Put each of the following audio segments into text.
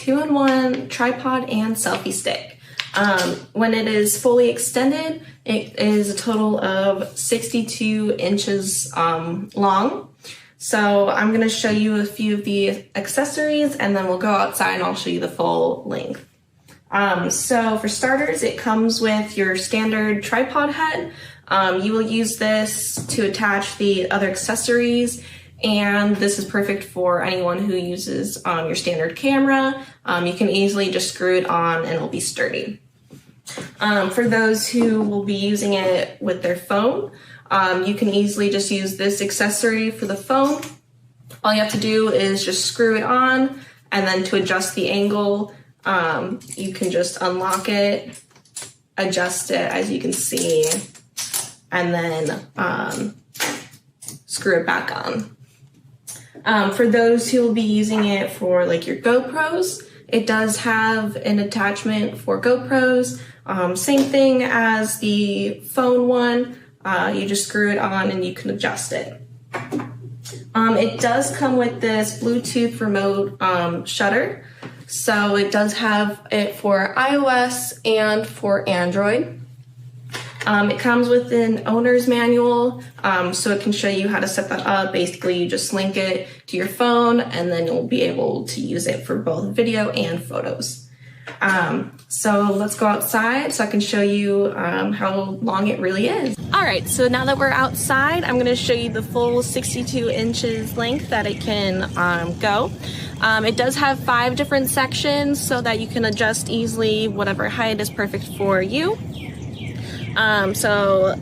2-in-1 tripod and selfie stick. When it is fully extended, it is a total of 62 inches long. So I'm going to show you a few of the accessories and then we'll go outside and I'll show you the full length. So for starters, it comes with your standard tripod head. You will use this to attach the other accessories, and this is perfect for anyone who uses your standard camera. You can easily just screw it on and it'll be sturdy. For those who will be using it with their phone, you can easily just use this accessory for the phone. All you have to do is just screw it on, and then to adjust the angle, you can just unlock it, adjust it as you can see, and then screw it back on. For those who will be using it for like your GoPros, it does have an attachment for GoPros. Same thing as the phone one. You just screw it on and you can adjust it. It does come with this Bluetooth remote shutter. So it does have it for iOS and for Android. It comes with an owner's manual, so it can show you how to set that up. Basically, you just link it to your phone and then you'll be able to use it for both video and photos. So let's go outside so I can show you how long it really is. All right, so now that we're outside, I'm gonna show you the full 62 inches length that it can go. It does have 5 different sections so that you can adjust easily whatever height is perfect for you. So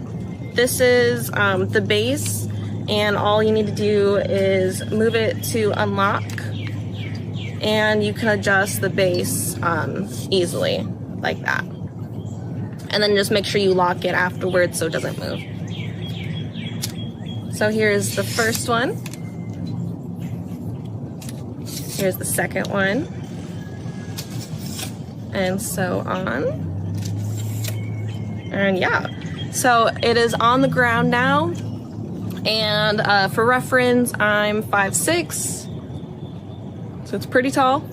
this is the base, and all you need to do is move it to unlock, and you can adjust the base easily like that. And then just make sure you lock it afterwards so it doesn't move. So here's the first one. Here's the second one. And so on. And yeah, so it is on the ground now. And for reference, I'm 5'6", so it's pretty tall.